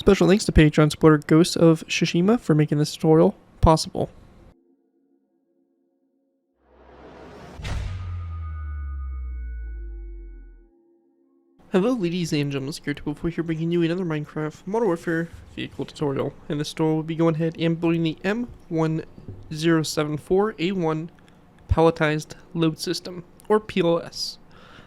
Special thanks to Patreon supporter Ghost of Tsushima for making this tutorial possible. Hello ladies and gentlemen, ZPro here bringing you another Minecraft Modern Warfare vehicle tutorial. In this tutorial we'll be going ahead and building the M1074A1 Palletized Load System, or PLS.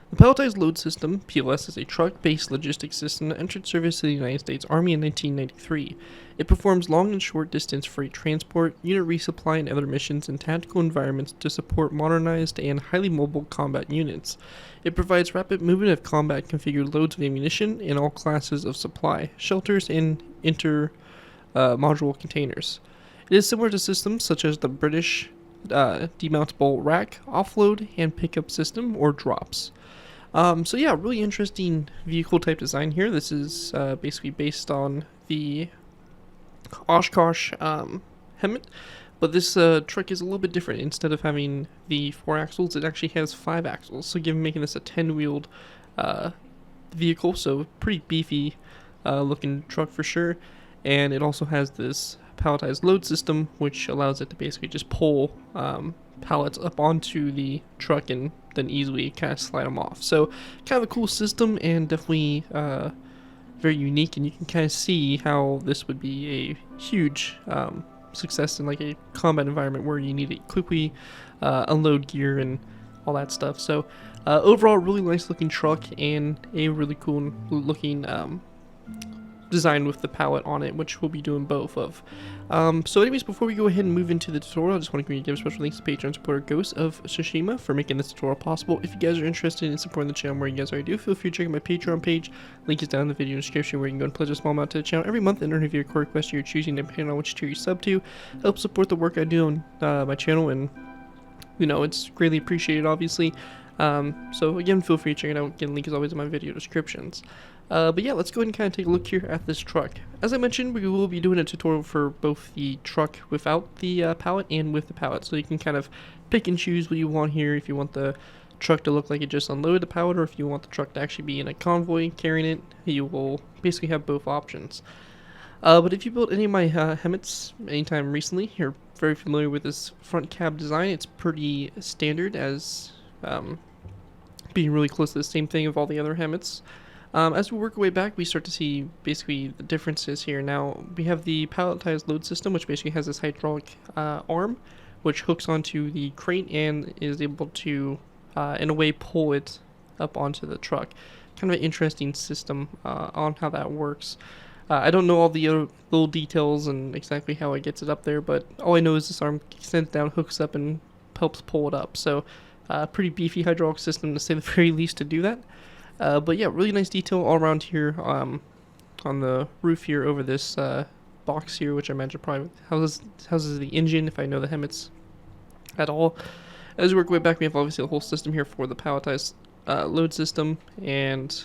The Palletized Load System, PLS, is a truck-based logistics system that entered service to the United States Army in 1993. It performs long and short distance freight transport, unit resupply, and other missions in tactical environments to support modernized and highly mobile combat units. It provides rapid movement of combat configured loads of ammunition in all classes of supply, shelters, and inter-module containers. It is similar to systems such as the British demountable rack, offload, and pickup system, or drops. So yeah, really interesting vehicle type design here. This is basically based on the Oshkosh Hemet, but this truck is a little bit different. Instead of having the 4 axles, it actually has 5 axles, so making this a 10-wheeled vehicle, so pretty beefy looking truck for sure. And it also has this palletized load system, which allows it to basically just pull pallets up onto the truck and then easily kind of slide them off. So kind of a cool system, and definitely very unique, and you can kind of see how this would be a huge success in like a combat environment where you need to quickly unload gear and all that stuff. So overall, really nice looking truck and a really cool looking design with the pallet on it, which we'll be doing both of. So anyways, before we go ahead and move into the tutorial, I just want to give special thanks to Patreon supporter Ghost of Tsushima for making this tutorial possible. If you guys are interested in supporting the channel more you guys already do, feel free to check out my Patreon page. Link is down in the video description, where you can go and pledge a small amount to the channel every month and earn a video request you're choosing, depending on which tier you sub to. Help support the work I do on my channel, and you know, it's greatly appreciated, obviously. So again, feel free to check it out. Again, link is always in my video descriptions. But yeah, let's go ahead and kind of take a look here at this truck. As I mentioned, we will be doing a tutorial for both the truck without the pallet and with the pallet, so you can kind of pick and choose what you want here. If you want the truck to look like it just unloaded the pallet, or if you want the truck to actually be in a convoy carrying it, you will basically have both options. But if you built any of my Hemets anytime recently, you're very familiar with this front cab design. It's pretty standard, as being really close to the same thing of all the other Hemets. As we work our way back, we start to see basically the differences here. Now, we have the palletized load system, which basically has this hydraulic arm, which hooks onto the crate and is able to, in a way, pull it up onto the truck. Kind of an interesting system on how that works. I don't know all the other little details and exactly how it gets it up there, but all I know is this arm extends down, hooks up, and helps pull it up. So, pretty beefy hydraulic system, to say the very least, to do that. But yeah, really nice detail all around here on the roof here over this box here, which I imagine probably houses the engine, if I know the Hemets at all. As we work way back, we have obviously the whole system here for the palletized load system, and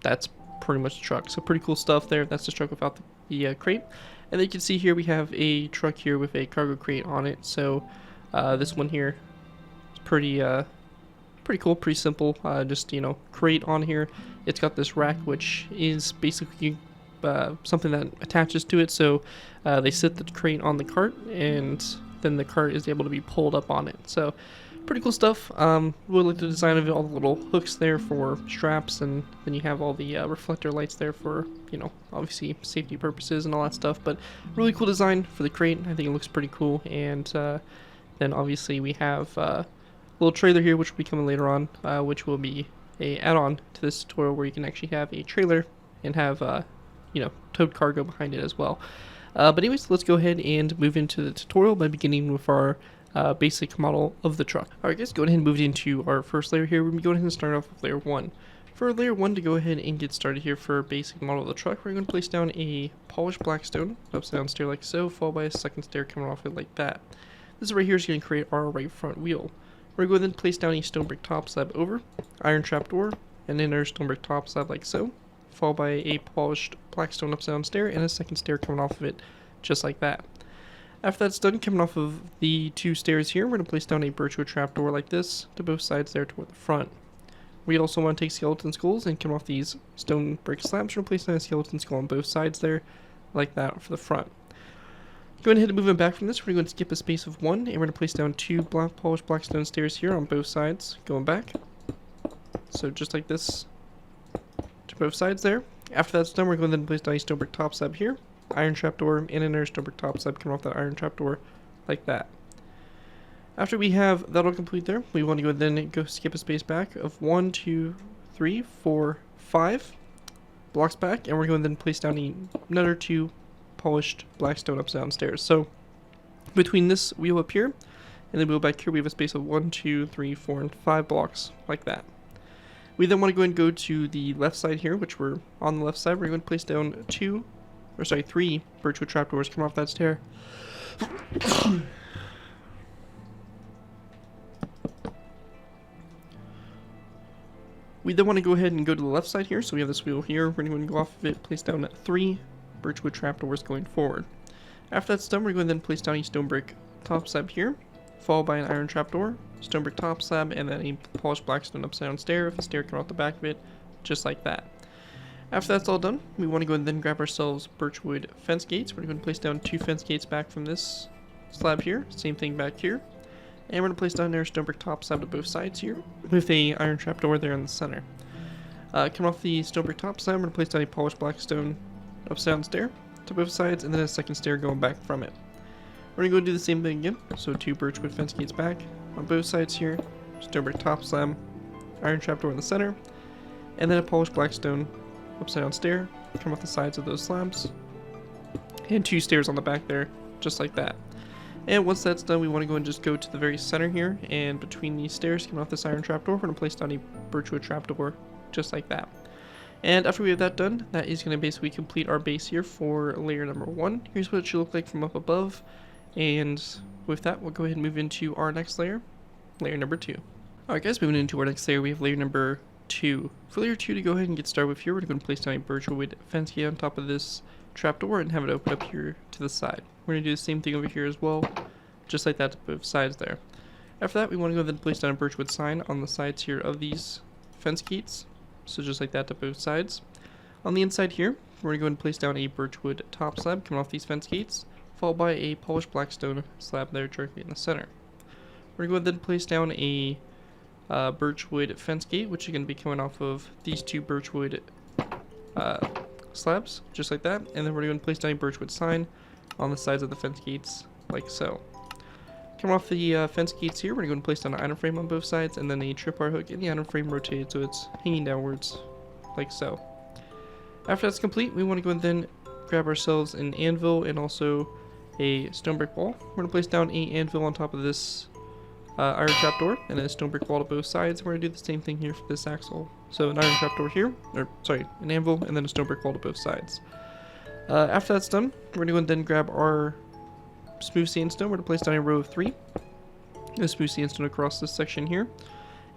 that's pretty much the truck. So pretty cool stuff there. That's the truck without the crate. And then you can see here we have a truck here with a cargo crate on it. So this one here is pretty cool, pretty simple. Just, you know, crate on here. It's got this rack, which is basically something that attaches to it. So they sit the crate on the cart, and then the cart is able to be pulled up on it. So pretty cool stuff. Really like the design of it, all the little hooks there for straps, and then you have all the reflector lights there for, you know, obviously safety purposes and all that stuff. But really cool design for the crate. I think it looks pretty cool. And then obviously we have little trailer here, which will be coming later on, which will be a add-on to this tutorial, where you can actually have a trailer and have you know, towed cargo behind it as well. But anyways, let's go ahead and move into the tutorial by beginning with our basic model of the truck. Alright guys, go ahead and move into our first layer here. We're going to go ahead and start off with layer 1. For layer 1, to go ahead and get started here for a basic model of the truck, we're going to place down a polished blackstone upside down stair like so, followed by a second stair coming off it like that. This right here is going to create our right front wheel. We're going to go ahead and place down a stone brick top slab over, iron trapdoor, and then another stone brick top slab like so, followed by a polished blackstone upside down stair and a second stair coming off of it, just like that. After that's done, coming off of the 2 stairs here, we're going to place down a birchwood trapdoor like this to both sides there toward the front. We also want to take skeleton skulls and come off these stone brick slabs and place down a skeleton skull on both sides there, like that for the front. Go ahead and move back from this. We're going to skip a space of 1, and we're going to place down 2 polished black stone stairs here on both sides, going back. So just like this to both sides there. After that's done, we're going to then place down a stone brick top slab here, iron trapdoor, and another stone brick top slab coming off that iron trapdoor, like that. After we have that all complete there, we want to go then go skip a space back of 1, 2, 3, 4, 5 blocks back, and we're going to then place down another 2 polished black stone ups downstairs. So between this wheel up here and the wheel back here, we have a space of 1, 2, 3, 4, and 5 blocks like that. We then want to go and go to the left side here, which we're on the left side. We're going to place down 3 birchwood trapdoors coming off that stair. We then want to go ahead and go to the left side here. So we have this wheel here. We're going to go off of it, place down 3 birchwood trapdoors going forward. After that's done, we're going to then place down a stone brick top slab here, followed by an iron trapdoor, stone brick top slab, and then a polished black stone upside down stair with a stair coming off the back of it, just like that. After that's all done, we want to go and then grab ourselves birchwood fence gates. We're going to place down 2 fence gates back from this slab here, same thing back here. And we're going to place down our stone brick top slab to both sides here, with a iron trapdoor there in the center. Coming off the stone brick top slab, we're going to place down a polished black stone upside down stair to both sides, and then a second stair going back from it. We're going to go do the same thing again, so 2 birchwood fence gates back on both sides here, stone brick top slab, iron trapdoor in the center, and then a polished black stone upside down stair, come off the sides of those slabs, and 2 stairs on the back there, just like that. And once that's done, we want to go and just go to the very center here, and between these stairs coming off this iron trapdoor, we're going to place down a birchwood trapdoor, just like that. And after we have that done, that is going to basically complete our base here for layer number 1. Here's what it should look like from up above. And with that, we'll go ahead and move into our next layer, layer number 2. Alright guys, moving into our next layer, we have layer number 2. For layer 2 to go ahead and get started with here, we're going to place down a birchwood fence gate on top of this trapdoor and have it open up here to the side. We're going to do the same thing over here as well, just like that to both sides there. After that, we want to go ahead and place down a birchwood sign on the sides here of these fence gates. So just like that to both sides. On the inside here, we're going to go ahead and place down a birchwood top slab coming off these fence gates, followed by a polished black stone slab there directly in the center. We're going to go ahead and place down a birchwood fence gate, which is going to be coming off of these 2 birchwood slabs, just like that. And then we're going to place down a birchwood sign on the sides of the fence gates, like so. Coming off the fence gates here, we're going to place down an iron frame on both sides, and then a tripwire hook in the iron frame rotated so it's hanging downwards, like so. After that's complete, we want to go and then grab ourselves an anvil and also a stone brick wall. We're going to place down an anvil on top of this iron trapdoor, and then a stone brick wall to both sides. We're going to do the same thing here for this axle. So an iron trapdoor here, or sorry, an anvil, and then a stone brick wall to both sides. After that's done, we're going to go and then grab our smooth sandstone. We're going to place down a row of 3. A smooth sandstone across this section here.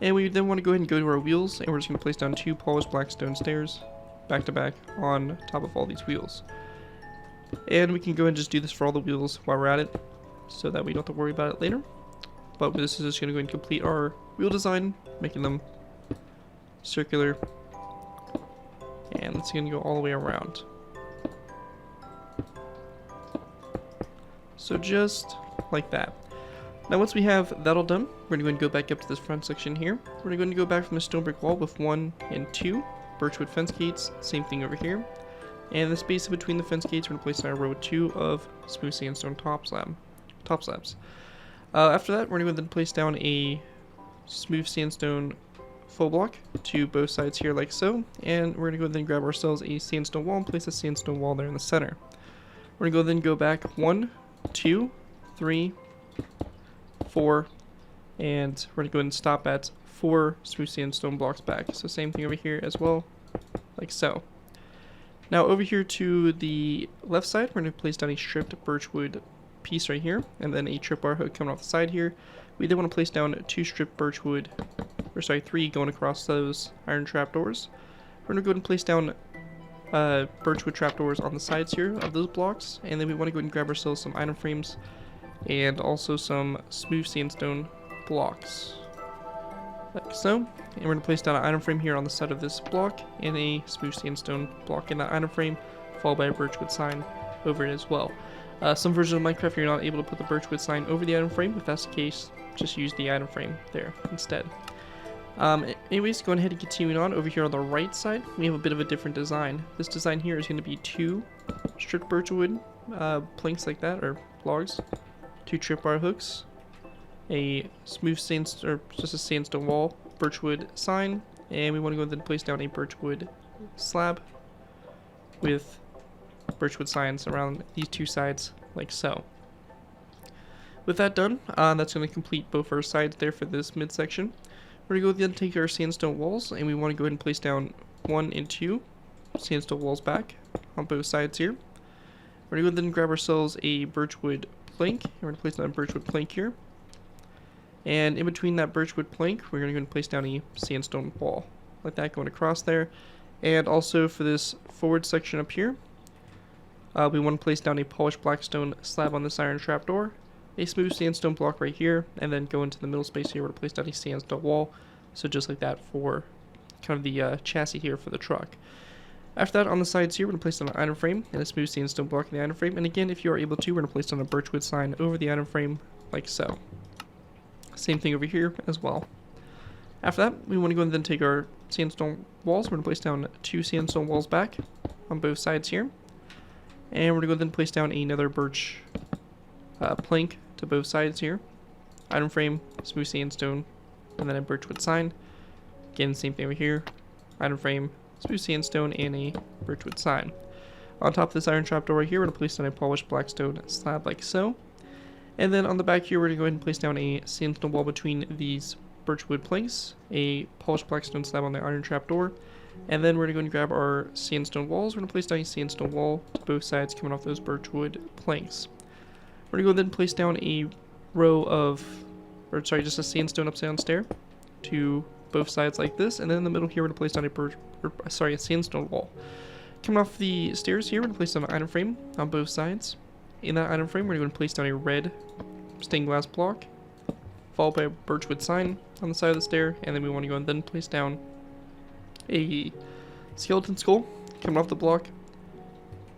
And we then want to go ahead and go to our wheels, and we're just going to place down 2 polished black stone stairs back to back on top of all these wheels. And we can go ahead and just do this for all the wheels while we're at it, so that we don't have to worry about it later. But this is just going to go and complete our wheel design, making them circular. And it's going to go all the way around. So just like that. Now once we have that all done, we're going to go back up to this front section here. We're going to go back from the stone brick wall with 1 and 2 birchwood fence gates, same thing over here. And the space between the fence gates, we're going to place down a row 2 of smooth sandstone top slabs. After that, we're going to then place down a smooth sandstone full block to both sides here like so. And we're going to go then grab ourselves a sandstone wall and place a sandstone wall there in the center. We're going to then go back 1, 2, 3, 4, and we're going to go ahead and stop at 4 smooth sandstone blocks back. So same thing over here as well, like so. Now over here to the left side, we're going to place down a stripped birchwood piece right here, and then a tripwire hook coming off the side here. We then want to place down 2 stripped birchwood, or sorry, 3 going across those iron trapdoors. We're going to go ahead and place down birchwood trapdoors on the sides here of those blocks, and then we want to go ahead and grab ourselves some iron frames and also some smooth sandstone blocks. like so. And we're going to place down an item frame here on the side of this block, and a smooth sandstone block in that item frame, followed by a birchwood sign over it as well. Some versions of Minecraft you're not able to put the birchwood sign over the item frame. If that's the case, just use the item frame there instead. Anyways, going ahead and continuing on, over here on the right side, we have a bit of a different design. This design here is going to be 2 stripped birchwood planks like that, or logs, 2 tripwire hooks, a smooth sandstone, or just a sandstone wall, birchwood sign, and we want to go ahead and place down a birchwood slab with birchwood signs around these 2 sides, like so. With that done, that's going to complete both our sides there for this midsection. We're going to go ahead and take our sandstone walls, and we want to go ahead and place down 1 and 2 sandstone walls back on both sides here. We're going to go ahead and grab ourselves a birchwood plank, and we're going to place down a birchwood plank here. And in between that birchwood plank, we're going to go ahead and place down a sandstone wall, like that, going across there. And also for this forward section up here, we want to place down a polished blackstone slab on this iron trapdoor, a smooth sandstone block right here, and then go into the middle space here where to place down a sandstone wall. So just like that for kind of the chassis here for the truck. After that, on the sides here, we're going to place down an item frame and a smooth sandstone block in the item frame. And again, if you are able to, we're going to place down a birchwood sign over the item frame, like so. Same thing over here as well. After that, we want to go ahead and take our sandstone walls. We're going to place down 2 sandstone walls back on both sides here. And we're going to go ahead and place down another birch plank to both sides here. Item frame, smooth sandstone, and then a birchwood sign. Again, same thing over here. Item frame, smooth sandstone, and a birchwood sign. On top of this iron trapdoor right here, we're going to place down a polished blackstone slab like so. And then on the back here, we're going to go ahead and place down a sandstone wall between these birchwood planks, a polished blackstone slab on the iron trapdoor, and then we're going to go and grab our sandstone walls. We're going to place down a sandstone wall to both sides coming off those birchwood planks. We're going to go ahead and place down a row of, just a sandstone upside down stair to both sides like this, and then in the middle here, we're going to place down a sandstone wall. Coming off the stairs here, we're going to place down an item frame on both sides. In that item frame, we're going to place down a red stained glass block, followed by a birchwood sign on the side of the stair, and then we want to go and then place down a skeleton skull coming off the block.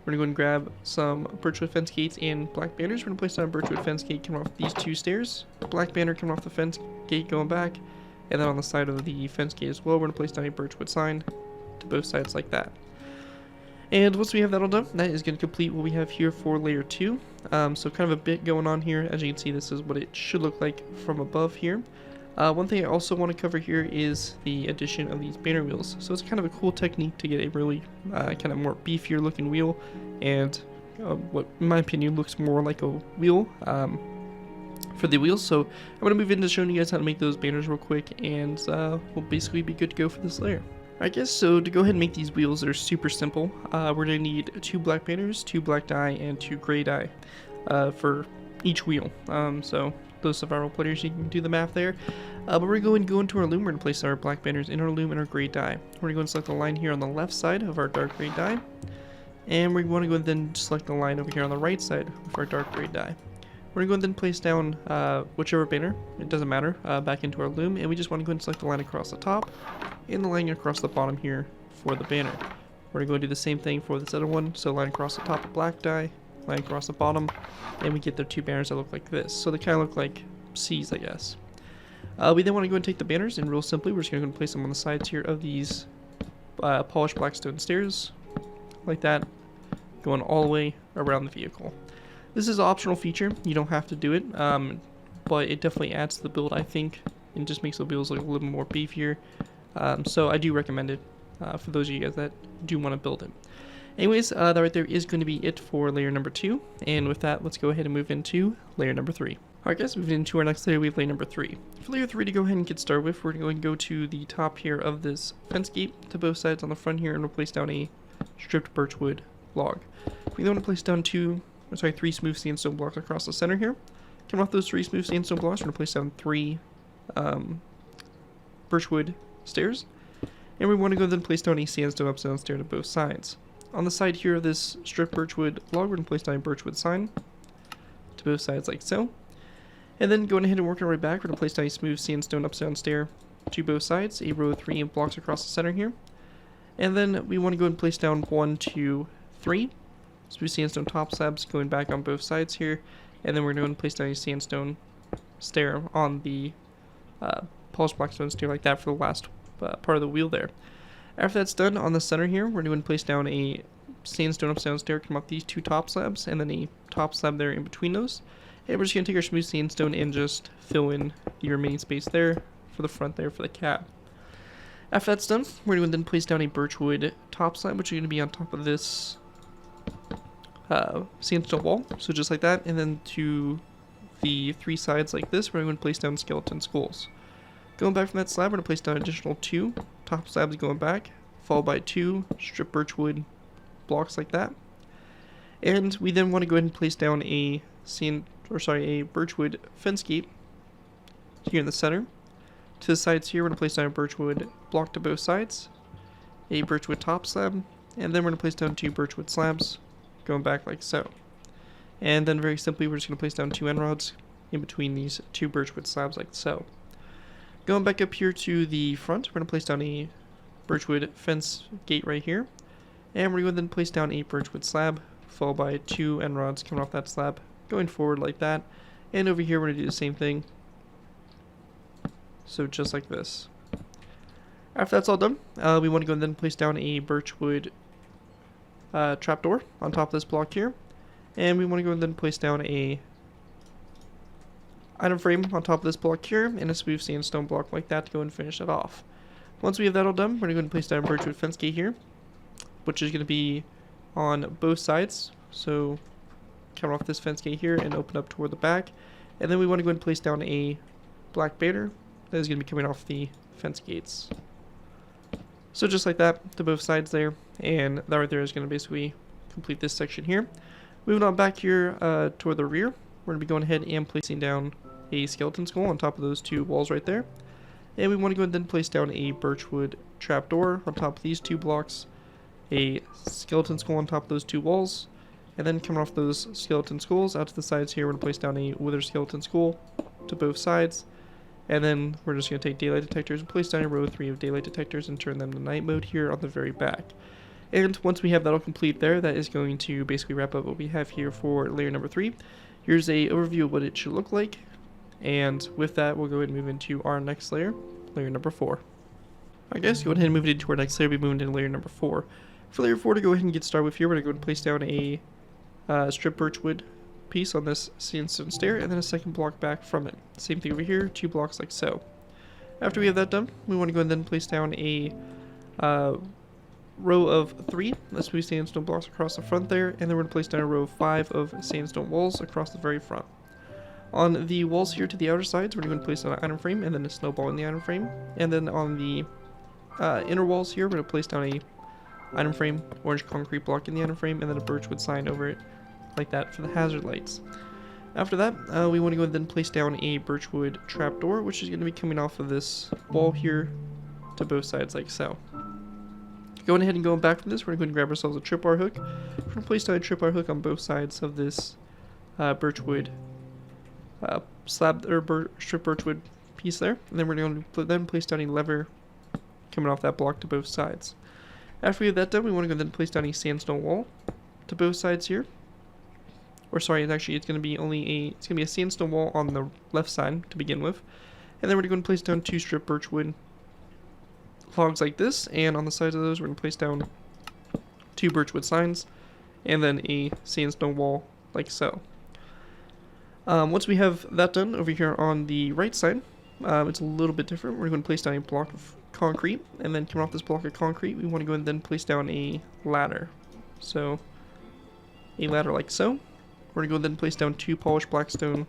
We're going to go and grab some birchwood fence gates and black banners. We're going to place down a birchwood fence gate coming off these 2 stairs, a black banner coming off the fence gate going back, and then on the side of the fence gate as well, we're going to place down a birchwood sign to both sides like that. And once we have that all done, that is going to complete what we have here for layer 2. So kind of a bit going on here. As you can see, this is what it should look like from above here. One thing I also want to cover here is the addition of these banner wheels. So it's kind of a cool technique to get a really kind of more beefier looking wheel, and what in my opinion looks more like a wheel for the wheels. So I'm going to move into showing you guys how to make those banners real quick, and we'll basically be good to go for this layer. I guess so. To go ahead and make these wheels, they're super simple. We're going to need 2 black banners, 2 black dye, and 2 gray dye for each wheel. So those survival players, you can do the math there. But we're going to go into our loom. We're going to place our black banners in our loom and our gray dye. We're going to go and select the line here on the left side of our dark gray dye. And we're going to go and then select the line over here on the right side of our dark gray dye. We're going to go and then place down whichever banner, it doesn't matter, back into our loom. And we just want to go and select the line across the top and the line across the bottom here for the banner. We're going to go and do the same thing for this other one. So line across the top of black dye, line across the bottom, and we get the 2 banners that look like this. So they kind of look like C's, I guess. We then want to go and take the banners, and real simply, we're just going to go and place them on the sides here of these polished blackstone stairs, like that, going all the way around the vehicle. This is an optional feature. You don't have to do it, but it definitely adds to the build, I think, and just makes the wheels look a little more beefier. So I do recommend it for those of you guys that do want to build it. Anyways, that right there is going to be it for layer number 2. And with that, let's go ahead and move into layer number 3. Alright guys, moving into our next layer, we have layer number 3. For layer 3 to go ahead and get started with, we're going to go to the top here of this fence gate to both sides on the front here, and we'll place down a stripped birchwood log. We then want to place down 3 smooth sandstone blocks across the center here. Coming off those 3 smooth sandstone blocks, we're going to place down 3 birchwood stairs. And we want to go then place down a sandstone upside down stair to both sides. On the side here of this stripped birchwood log, we're going to place down a birchwood sign to both sides like so. And then going ahead and working our way back, we're going to place down a smooth sandstone upside down stair to both sides, a row of 3 blocks across the center here. And then we want to go and place down 1, 2, 3 smooth sandstone top slabs going back on both sides here. And then we're going to place down a sandstone stair on the polished blackstone stair like that for the last part of the wheel there. After that's done, on the center here, we're going to place down a sandstone upside down stair, come up these 2 top slabs, and then a top slab there in between those. And we're just going to take our smooth sandstone and just fill in the remaining space there for the front there for the cab. After that's done, we're going to then place down a birchwood top slab, which is going to be on top of this sandstone wall, so just like that. And then to the 3 sides like this, we're going to place down skeleton skulls. Going back from that slab, we're going to place down additional 2 top slabs going back, followed by 2 strip birchwood blocks like that. And we then want to go ahead and place down a birchwood fence gate here in the center. To the sides here, we're going to place down a birchwood block to both sides, a birchwood top slab, and then we're going to place down 2 birchwood slabs going back like so. And then very simply, we're just going to place down 2 end rods in between these 2 birchwood slabs like so. Going back up here to the front, we're going to place down a birchwood fence gate right here. And we're going to then place down a birchwood slab, followed by 2 end rods coming off that slab, going forward like that. And over here, we're going to do the same thing. So just like this. After that's all done, we want to go and then place down a birchwood trapdoor on top of this block here. And we want to go and then place down a item frame on top of this block here, and a smooth sandstone block like that to go and finish it off. Once we have that all done, we're going to go and place down a birchwood fence gate here, which is going to be on both sides. So come off this fence gate here and open up toward the back. And then we want to go and place down a black banner that is going to be coming off the fence gates. So just like that to both sides there, and that right there is going to basically complete this section here. Moving on back here toward the rear, we're going to be going ahead and placing down a skeleton skull on top of those 2 walls right there. And we want to go ahead and then place down a birchwood trapdoor on top of these 2 blocks, a skeleton skull on top of those 2 walls, and then coming off those skeleton skulls out to the sides here, we're going to place down a wither skeleton skull to both sides. And then we're just going to take daylight detectors and place down a row of 3 of daylight detectors and turn them to night mode here on the very back. And once we have that all complete there, that is going to basically wrap up what we have here for layer number 3. Here's a overview of what it should look like. And with that, we'll go ahead and move into our next layer, layer number 4. Alright guys, go ahead and move into our next layer, we'll be moving into layer number 4. For layer 4 to go ahead and get started with here, we're going to go ahead and place down a strip birchwood piece on this sandstone stair, and then a second block back from it. Same thing over here, 2 blocks like so. After we have that done, we want to go and then place down a row of 3 smooth sandstone blocks across the front there, and then we're going to place down a row of 5 of sandstone walls across the very front. On the walls here to the outer sides, we're going to place down an item frame and then a snowball in the item frame. And then on the inner walls here, we're going to place down a item frame, orange concrete block in the item frame, and then a birchwood sign over it like that for the hazard lights. After that, we want to go and then place down a birchwood trapdoor, which is going to be coming off of this wall here to both sides like so. Going ahead and going back from this, we're going to go and grab ourselves a tripwire hook. We're going to place down a tripwire hook on both sides of this birchwood slab or strip birchwood piece there, and then we're going to then place down a lever coming off that block to both sides. After we have that done, we want to go then place down a sandstone wall to both sides here. Or sorry, it's going to be a sandstone wall on the left side to begin with, and then we're going to place down 2 strip birchwood logs like this, and on the sides of those we're going to place down 2 birchwood signs, and then a sandstone wall like so. Once we have that done, over here on the right side, it's a little bit different. We're going to place down a block of concrete, and then coming off this block of concrete, we want to go and then place down a ladder. So, a ladder like so. We're going to go and then place down 2 polished blackstone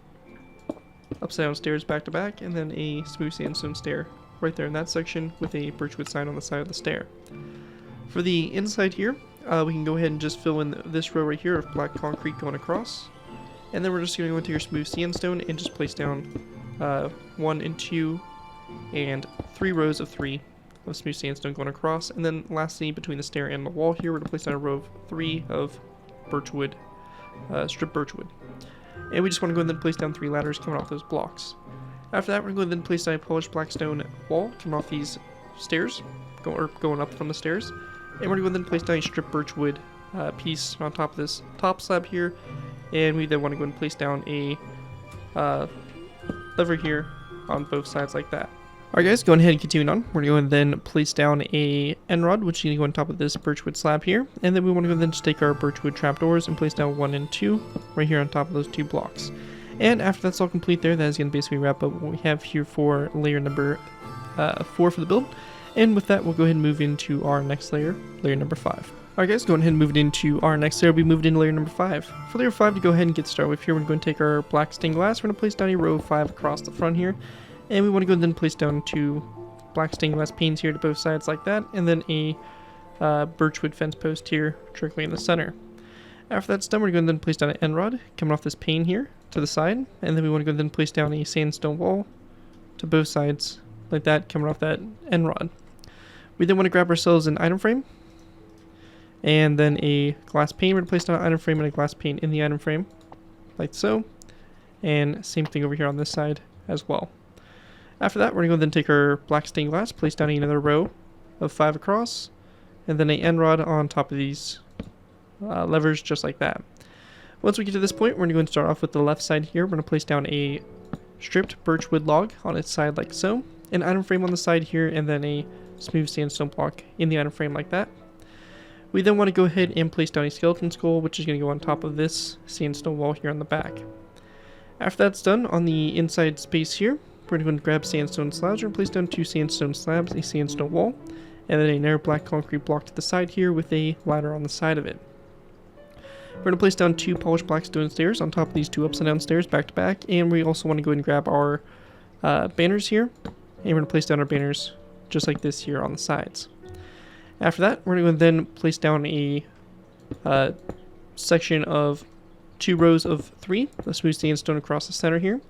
upside down stairs back to back, and then a smooth sandstone stair right there in that section with a birchwood sign on the side of the stair. For the inside here, we can go ahead and just fill in this row right here of black concrete going across. And then we're just going to go into your smooth sandstone and just place down 1 and 2 and 3 rows of 3 of smooth sandstone going across. And then lastly, between the stair and the wall here, we're going to place down a row of 3 of birchwood, strip birchwood. And we just want to go and then place down 3 ladders coming off those blocks. After that, we're going to then place down a polished black stone wall coming off these stairs, going up from the stairs. And we're going to then place down a stripped birchwood piece on top of this top slab here. And we then want to go and place down a lever here on both sides like that. Alright guys, going ahead and continuing on, we're going to then place down a end rod, which is going to go on top of this birchwood slab here. And then we want to go then just take our birchwood trapdoors and place down 1 and 2 right here on top of those 2 blocks. And after that's all complete there, that is going to basically wrap up what we have here for layer number 4 for the build. And with that, we'll go ahead and move into our next layer, layer number 5. Alright guys, going ahead and move it into our next layer. We moved into layer number 5. For layer 5, to go ahead and get started with here, we're going to take our black stained glass. We're going to place down a row of 5 across the front here. And we want to go and then place down 2 black stained glass panes here to both sides like that. And then a birchwood fence post here directly in the center. After that's done, we're going to then place down an end rod coming off this pane here to the side. And then we want to go and then place down a sandstone wall to both sides like that coming off that end rod. We then want to grab ourselves an item frame. And then a glass pane. We're going to place down an item frame and a glass pane in the item frame like so. And same thing over here on this side as well. After that, we're going to go then take our black stained glass, place down another row of 5 across, and then an end rod on top of these levers just like that. Once we get to this point, we're going to start off with the left side here. We're going to place down a stripped birchwood log on its side like so, an item frame on the side here, and then a smooth sandstone block in the item frame like that. We then want to go ahead and place down a skeleton skull, which is going to go on top of this sandstone wall here on the back. After that's done, on the inside space here, we're going to grab sandstone slabs. We're going to place down 2 sandstone slabs, a sandstone wall, and then a narrow black concrete block to the side here with a ladder on the side of it. We're going to place down 2 polished black stone stairs on top of these 2 upside down stairs back to back, and we also want to go ahead and grab our banners here, and we're going to place down our banners just like this here on the sides. After that, we're going to then place down a section of 2 rows of 3, a smooth sandstone across the center here.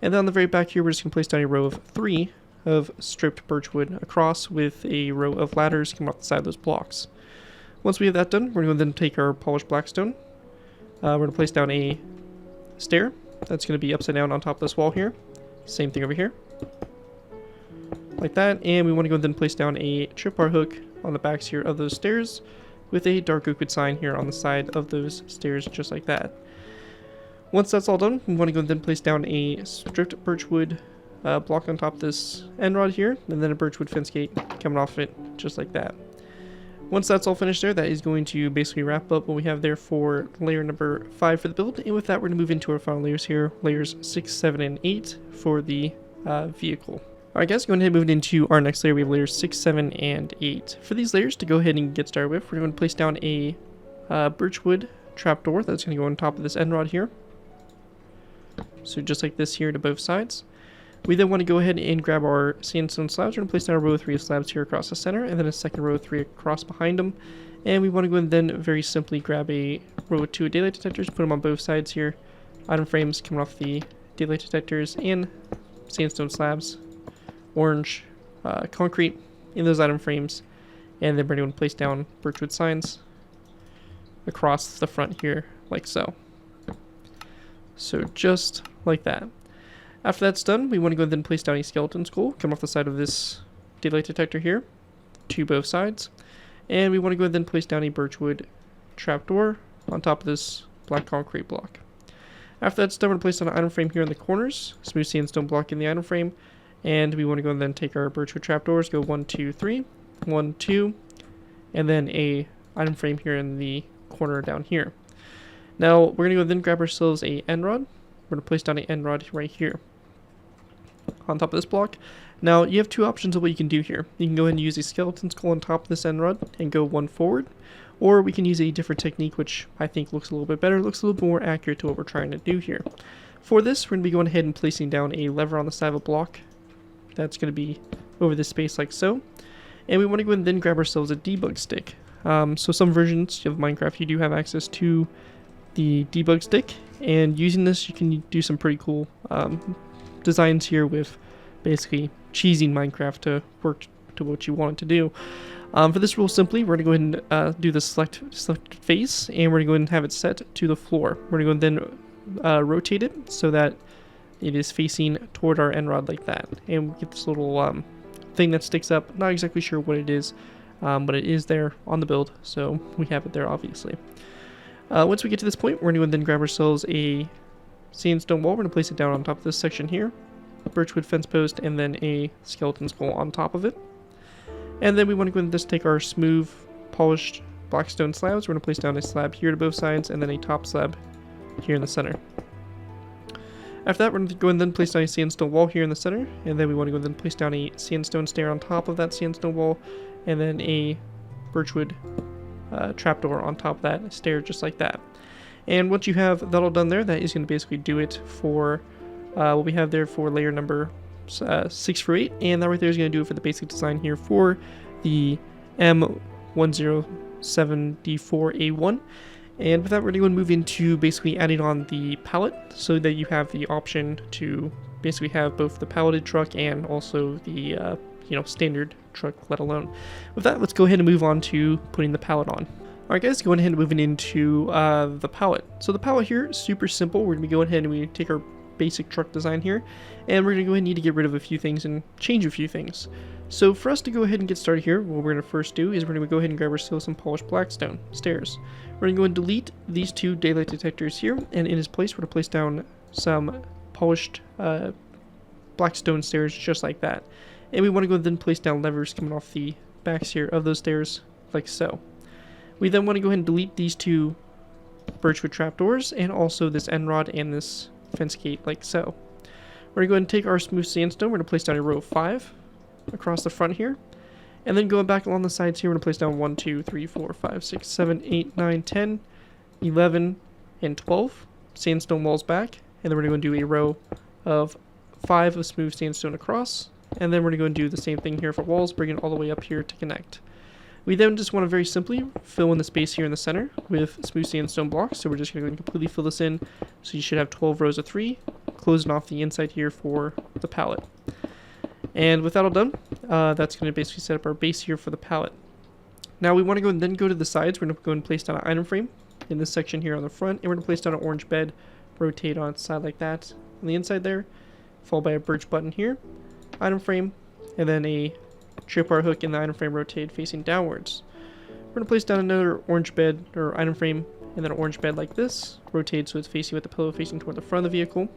And then on the very back here, we're just going to place down a row of 3 of stripped birchwood across with a row of ladders coming off the side of those blocks. Once we have that done, we're going to then take our polished black stone. We're going to place down a stair that's going to be upside down on top of this wall here. Same thing over here. Like that. And we want to go and then place down a tripwire hook on the backs here of those stairs with a dark oak wood sign here on the side of those stairs just like that. Once that's all done, we want to go and then place down a stripped birchwood block on top of this end rod here, and then a birchwood fence gate coming off it just like that. Once that's all finished there, that is going to basically wrap up what we have there for layer number 5 for the build. And with that, we're going to move into our final layers here, layers 6, 7, and 8 for the vehicle. Alright guys, going ahead and moving into our next layer, we have layers 6, 7, and 8. For these layers, to go ahead and get started with, we're going to place down a birchwood trapdoor that's going to go on top of this end rod here. So just like this here to both sides. We then want to go ahead and grab our sandstone slabs. We're going to place down a row of 3 slabs here across the center, and then a second row of 3 across behind them. And we want to go and then very simply grab a row of 2 daylight detectors, put them on both sides here. Item frames coming off the daylight detectors and sandstone slabs, orange concrete in those item frames. And then we're going to place down birchwood signs across the front here like so. So just like that. After that's done, we want to go and then place down a skeleton skull, come off the side of this daylight detector here, to both sides. And we want to go and then place down a birchwood trapdoor on top of this black concrete block. After that's done, we're going to place down an item frame here in the corners, smooth sandstone block in the item frame. And we want to go and then take our birchwood trapdoors, go 1, 2, 3, 1, 2, and then a item frame here in the corner down here. Now, we're going to go then grab ourselves a end rod. We're going to place down an end rod right here on top of this block. Now, you have 2 options of what you can do here. You can go ahead and use a skeleton skull on top of this end rod and go 1 forward. Or we can use a different technique, which I think looks a little bit better, looks a little bit more accurate to what we're trying to do here. For this, we're going to be going ahead and placing down a lever on the side of a block. That's going to be over this space like so. And we want to go and then grab ourselves a debug stick. So some versions of Minecraft, you do have access to the debug stick, and using this you can do some pretty cool designs here with basically cheesing Minecraft to work to what you want it to do. For this rule simply, we're going to go ahead and do the select face, and we're going to go ahead and have it set to the floor. We're going to go and then rotate it so that it is facing toward our end rod like that. And we get this little thing that sticks up. Not exactly sure what it is, but it is there on the build, so we have it there obviously. Once we get to this point, we're going to then grab ourselves a sandstone wall. We're going to place it down on top of this section here, a birchwood fence post, and then a skeleton skull on top of it. And then we want to go and just take our smooth, polished blackstone slabs. We're going to place down a slab here to both sides, and then a top slab here in the center. After that, we're going to go and then place down a sandstone wall here in the center, and then we want to go and then place down a sandstone stair on top of that sandstone wall, and then a birchwood trapdoor on top of that stair, just like that. And once you have that all done there, that is going to basically do it for what we have there for layer number 6 for 8, and that right there is going to do it for the basic design here for the M1074A1. And with that, we're going to move into basically adding on the pallet, so that you have the option to basically have both the palleted truck and also the standard truck, let alone. With that, let's go ahead and move on to putting the pallet on. Alright guys, going ahead and moving into the pallet. So the pallet here is super simple. We're going to be going ahead and we take our basic truck design here, and we're going to go ahead and need to get rid of a few things and change a few things. So for us to go ahead and get started here, what we're going to first do is we're going to go ahead and grab ourselves some polished blackstone stairs. We're going to go and delete these two daylight detectors here, and in its place we're going to place down some polished blackstone stairs just like that. And we want to go and then place down levers coming off the backs here of those stairs like so. We then want to go ahead and delete these two birchwood trapdoors and also this end rod and this fence gate like so. We're going to go ahead and take our smooth sandstone. We're going to place down a row of 5 across the front here. And then going back along the sides here, we're going to place down 1, 2, 3, 4, 5, 6, 7, 8, 9, 10, 11, and 12 sandstone walls back. And then we're going to do a row of 5 of smooth sandstone across. And then we're going to go and do the same thing here for walls, bring it all the way up here to connect. We then just want to very simply fill in the space here in the center with smooth sandstone blocks. So we're just going to completely fill this in. So you should have 12 rows of 3, closing off the inside here for the pallet. And with that all done, that's going to basically set up our base here for the pallet. Now we want to go and then go to the sides. We're going to go and place down an item frame in this section here on the front. And we're going to place down an orange bed, rotate on its side like that on the inside there, followed by a birch button here, item frame, and then a tripwire hook in the item frame rotated facing downwards. We're going to place down another orange bed or item frame and then an orange bed like this, rotated so it's facing with the pillow facing toward the front of the vehicle.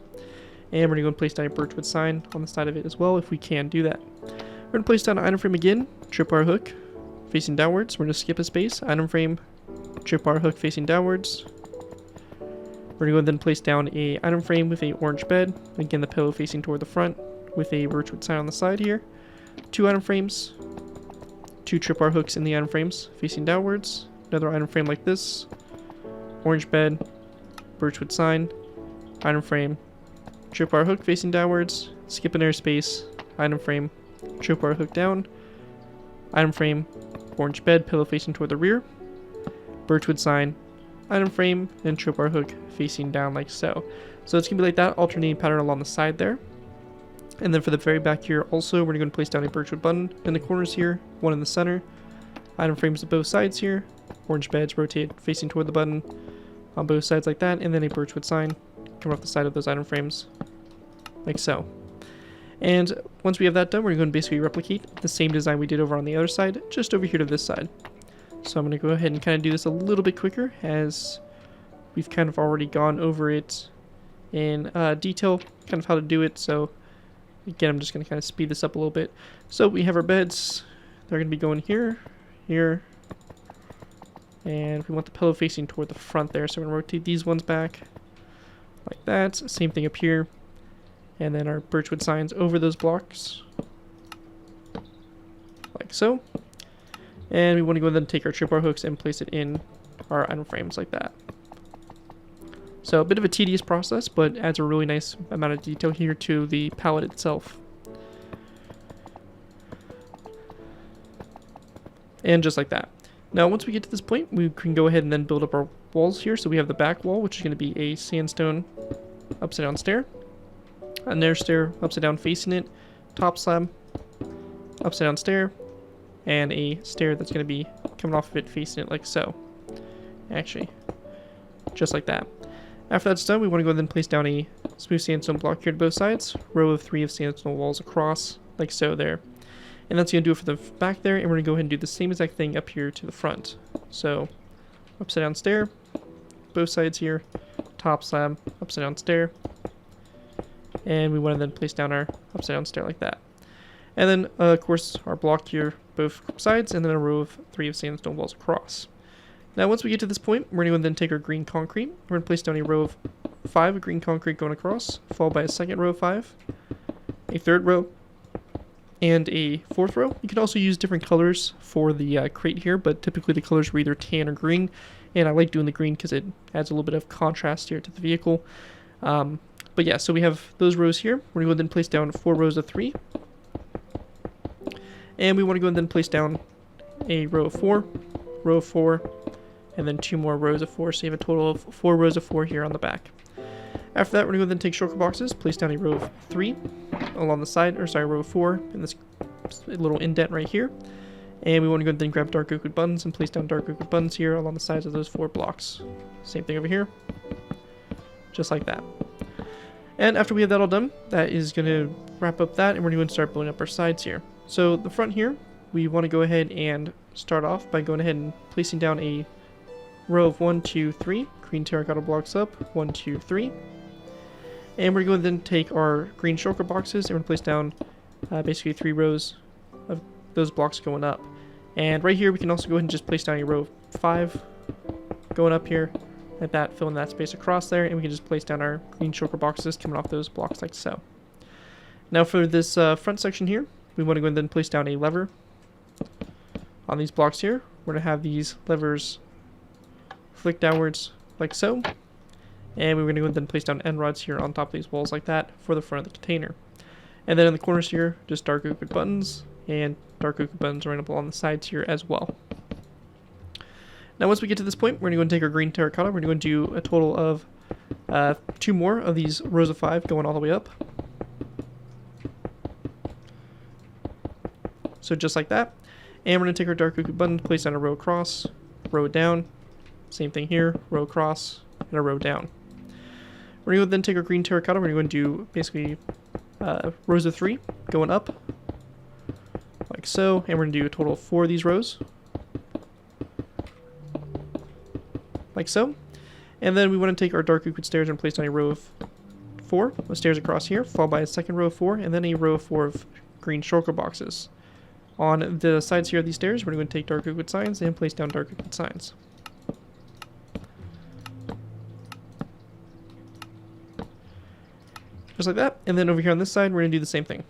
And we're going to go and place down a birchwood sign on the side of it as well if we can do that. We're going to place down an item frame again, tripwire hook facing downwards. We're going to skip a space, item frame, tripwire hook facing downwards. We're going to go and then place down a item frame with a orange bed, again the pillow facing toward the front with a birchwood sign on the side here. 2 item frames, 2 tripwire hooks in the item frames facing downwards, another item frame like this, orange bed, birchwood sign, item frame, tripwire hook facing downwards, skip an airspace, item frame, tripwire hook down, item frame, orange bed, pillow facing toward the rear, birchwood sign, item frame, and tripwire hook facing down like so. So it's going to be like that, alternating pattern along the side there. And then for the very back here also, we're going to place down a birchwood button in the corners here, one in the center, item frames at both sides here, orange beds rotate facing toward the button on both sides like that, and then a birchwood sign coming off the side of those item frames like so. And once we have that done, we're going to basically replicate the same design we did over on the other side, just over here to this side. So I'm going to go ahead and kind of do this a little bit quicker, as we've kind of already gone over it in detail, kind of how to do it. So again, I'm just going to kind of speed this up a little bit. So we have our beds. They're going to be going here, here, and we want the pillow facing toward the front there. So we're going to rotate these ones back like that. Same thing up here. And then our birchwood signs over those blocks like so. And we want to go ahead and take our tripwire hooks and place it in our item frames like that. So a bit of a tedious process, but adds a really nice amount of detail here to the pallet itself. And just like that. Now once we get to this point, we can go ahead and then build up our walls here. So we have the back wall, which is going to be a sandstone upside down stair, another stair upside down facing it, top slab, upside down stair, and a stair that's going to be coming off of it facing it like so. Actually, just like that. After that's done, we want to go ahead and place down a smooth sandstone block here to both sides, row of 3 of sandstone walls across, like so there. And that's going to do it for the back there, and we're going to go ahead and do the same exact thing up here to the front. So, upside down stair, both sides here, top slab, upside down stair, and we want to then place down our upside down stair like that. And then, of course, our block here, both sides, and then a row of 3 of sandstone walls across. Now, once we get to this point, we're going to then take our green concrete. We're going to place down a row of 5 of green concrete going across, followed by a second row of 5, a third row, and a fourth row. You can also use different colors for the crate here, but typically the colors were either tan or green, and I like doing the green because it adds a little bit of contrast here to the vehicle. But yeah, so we have those rows here. We're going to go then place down 4 rows of 3, and we want to go and then place down a row of 4, and then 2 more rows of 4, so you have a total of 4 rows of 4 here on the back. After that, we're going to go then take shulker boxes, place down a row of 3 along the side, or sorry, row of 4 in this little indent right here. And we want to go and then grab dark oak buttons and place down dark oak buttons here along the sides of those 4 blocks. Same thing over here, just like that. And after we have that all done, that is going to wrap up that, and we're going to start building up our sides here. So the front here, we want to go ahead and start off by going ahead and placing down a row of 1, 2, 3 green terracotta blocks up, 1, 2, 3. And we're going to then take our green shulker boxes and we're going to place down basically 3 rows of those blocks going up. And right here we can also go ahead and just place down a row of 5 going up here, like that, filling that space across there, and we can just place down our green shulker boxes coming off those blocks like so. Now for this front section here, we want to go ahead and then place down a lever on these blocks here. We're going to have these levers flick downwards like so. And we're going to go and then place down end rods here on top of these walls like that for the front of the container. And then in the corners here, just dark oak buttons, and dark oak buttons right up along the sides here as well. Now once we get to this point, we're going to go and take our green terracotta. We're going to do a total of 2 more of these rows of 5 going all the way up. So just like that. And we're going to take our dark oak button, place down a row across, row down. Same thing here, row across, and a row down. We're going to then take our green terracotta. We're going to do basically rows of 3 going up, like so. And we're going to do a total of 4 of these rows, like so. And then we want to take our dark oak stairs and place down a row of 4 with stairs across here, followed by a second row of 4, and then a row of 4 of green shulker boxes. On the sides here of these stairs, we're going to take dark oak signs and place down dark oak signs. Just like that. And then over here on this side, we're going to do the same thing.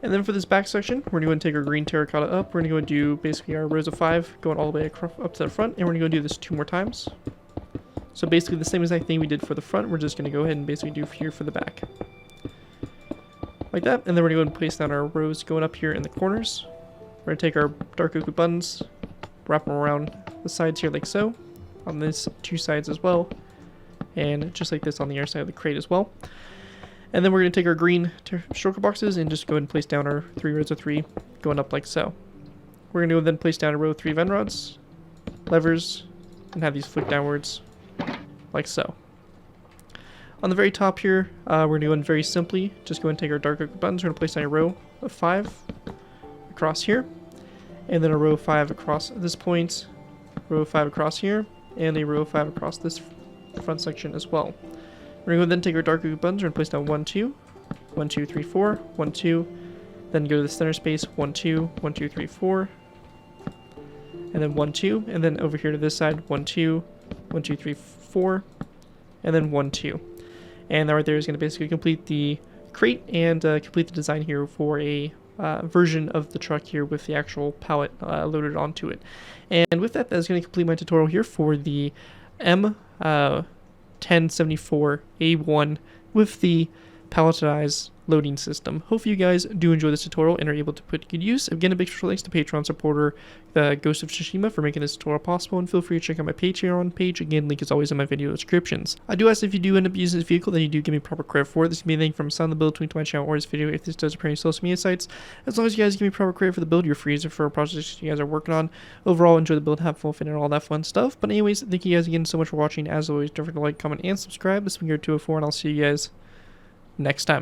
And then for this back section, we're going to take our green terracotta up. We're going to go and do basically our rows of 5 going all the way up to the front. And we're going to go do this 2 more times. So basically the same exact thing we did for the front, we're just going to go ahead and basically do here for the back. Like that. And then we're going to go and place down our rows going up here in the corners. We're going to take our dark oak buttons, wrap them around the sides here like so, on these 2 sides as well, and just like this on the other side of the crate as well. And then we're going to take our green shulker boxes and just go ahead and place down our 3 rows of 3 going up like so. We're going to go then place down a row of 3 end rods, levers, and have these flick downwards like so. On the very top here, we're going to go in very simply, just go and take our dark oak buttons. We're going to place down a row of 5 across here, and then a row of 5 across this point, row of 5 across here, and a row of 5 across this front section as well. We're going to then take our dark oak buttons. We're going to place down 1, 2, 1, 2, 3, 4, 1, 2, then go to the center space, 1, 2, 1, 2, 3, 4, and then 1, 2, and then over here to this side, 1, 2, 1, 2, 3, 4, and then 1, 2. And that right there is going to basically complete the crate and complete the design here for a version of the truck here with the actual pallet loaded onto it. And with that, that's going to complete my tutorial here for the M1074A1 with the palletized loading system. Hopefully you guys do enjoy this tutorial and are able to put good use. Again, a big special thanks to Patreon supporter Ghost of Tsushima for making this tutorial possible, and feel free to check out my Patreon page. Again, link is always in my video descriptions. I do ask if you do end up using this vehicle, then you do give me proper credit for it. This can be anything from selling the build, tweeting to my channel, or this video if this does appear in social media sites. As long as you guys give me proper credit for the build, you're free to refer projects you guys are working on. Overall, enjoy the build, have fun, and all that fun stuff. But anyways, thank you guys again so much for watching. As always, don't forget to like, comment, and subscribe. This has been your 204, and I'll see you guys next time.